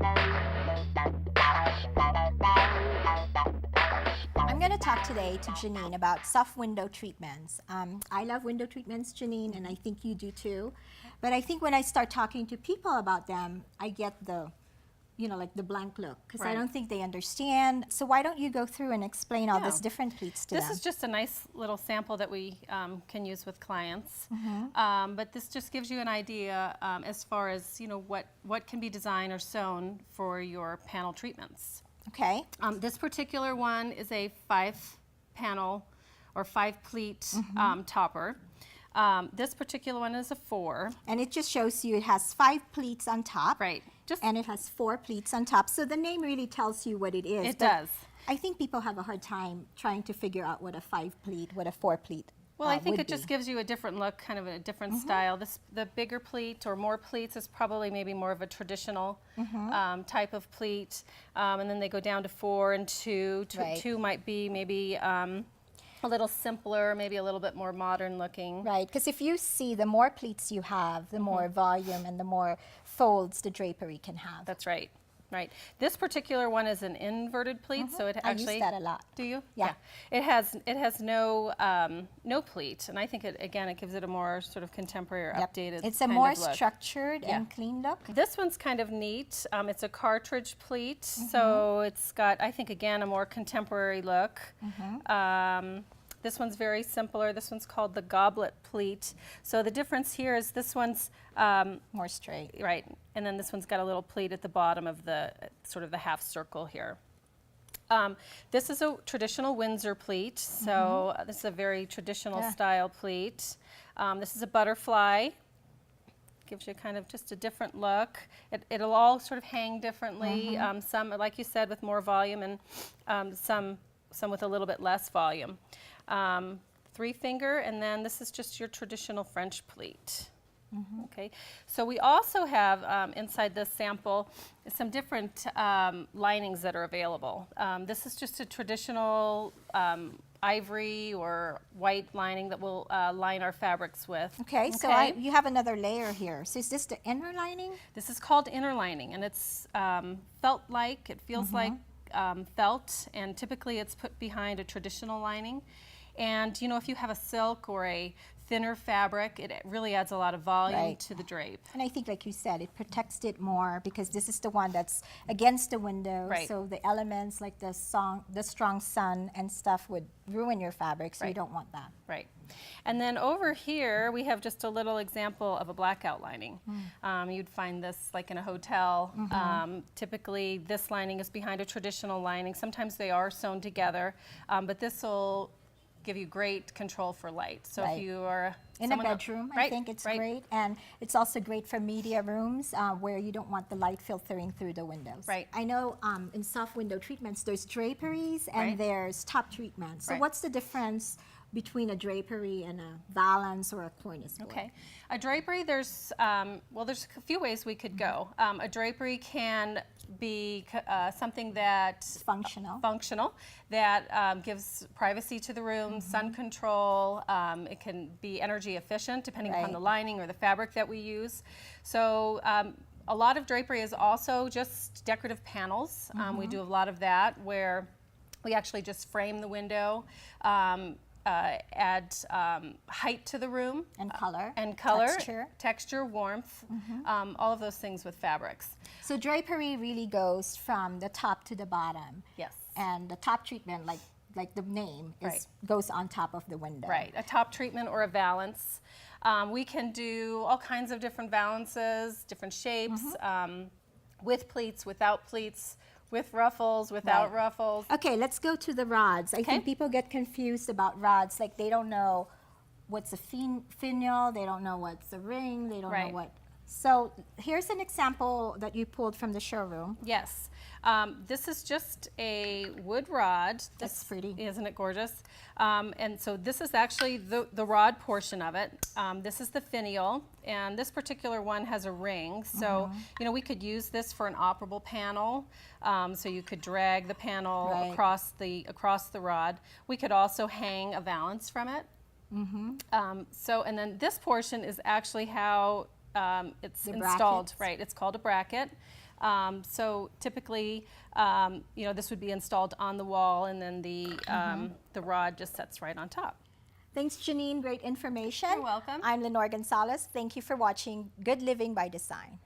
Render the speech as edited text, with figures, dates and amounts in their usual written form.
I'm going to talk today to Janine about soft window treatments. I love window treatments, Janine, and I think you do too. But I think when I start talking to people about them, I get the, like the blank look, because I Right. don't think they understand. So why don't you go through and explain all Yeah. these different pleats to This them? is just a nice little sample that we can use with clients. But this just gives you an idea as far as what can be designed or sewn for your panel treatments. Okay. This particular one is a 5-panel or 5-pleat topper. This particular one is a 4. And it just shows you it has 5 pleats on top. Right. And it has 4 pleats on top. So the name really tells you what it is. It but does. I think people have a hard time trying to figure out what a 5-pleat, what a 4-pleat. Well, I think would it just be. gives you a different look, kind of a different style. The bigger pleat or more pleats is probably maybe more of a traditional type of pleat. And then they go down to 4 and 2. Right. 2 might be maybe a little simpler, maybe a little bit more modern looking. Right, because if you see, the more pleats you have, the more volume and the more folds the drapery can have. That's right. Right. This particular one is an inverted pleat, so it I actually. use that a lot. Do you? Yeah. It has no no pleat, and I think it gives it a more sort of contemporary or Yep. updated. It's a kind more of look. structured Yeah. and clean look. This one's kind of neat. It's a cartridge pleat, so it's got, I think, again, a more contemporary look. This one's very simpler. This one's called the goblet pleat. So the difference here is this one's More straight. right, and then this one's got a little pleat at the bottom of the sort of the half circle here. This is a traditional Windsor pleat, so this is a very traditional style pleat. This is a butterfly. Gives you kind of just a different look. It'll all sort of hang differently. Some, like you said, with more volume, and some with a little bit less volume. 3-finger, and then this is just your traditional French pleat. Okay, so we also have inside this sample some different linings that are available. This is just a traditional ivory or white lining that we'll line our fabrics with. Okay, so you have another layer here. So is this the inner lining? This is called inner lining, and it's felt-like. It feels like felt, and typically it's put behind a traditional lining. And if you have a silk or a thinner fabric, it really adds a lot of volume to the drape. And I think, like you said, it protects it more because this is the one that's against the window. Right. So the elements like the strong sun and stuff would ruin your fabric, so you don't want that. Right. And then over here, we have just a little example of a blackout lining. You'd find this like in a hotel. Typically, this lining is behind a traditional lining. Sometimes they are sewn together, but this will give you great control for light. So if you are in a bedroom, I think it's great, and it's also great for media rooms where you don't want the light filtering through the windows. Right. I know in soft window treatments, there's draperies and there's top treatments. So what's the difference between a drapery and a valance or a cornice board? Okay, a drapery, there's a few ways we could go. A drapery can be something that's functional, that gives privacy to the room, sun control. It can be energy efficient depending upon the lining or the fabric that we use. So a lot of drapery is also just decorative panels. We do a lot of that where we actually just frame the window, add height to the room. And color. Texture, warmth, all of those things with fabrics. So drapery really goes from the top to the bottom. Yes. And the top treatment, like the name, goes on top of the window. Right, a top treatment or a valance. We can do all kinds of different valances, different shapes, with pleats, without pleats, with ruffles, without ruffles. Okay, let's go to the rods. I think people get confused about rods, like they don't know what's a finial, they don't know what's a ring, they don't know what. So here's an example that you pulled from the showroom. Yes. This is just a wood rod. That's pretty. Isn't it gorgeous? And so this is actually the rod portion of it. This is the finial, and this particular one has a ring. So, we could use this for an operable panel. So you could drag the panel across the rod. We could also hang a valance from it. And then this portion is actually how it's installed. Right, it's called a bracket. So typically, this would be installed on the wall, and then the rod just sits right on top. Thanks, Janine. Great information. You're welcome. I'm Lenore Gonzalez. Thank you for watching Good Living by Design.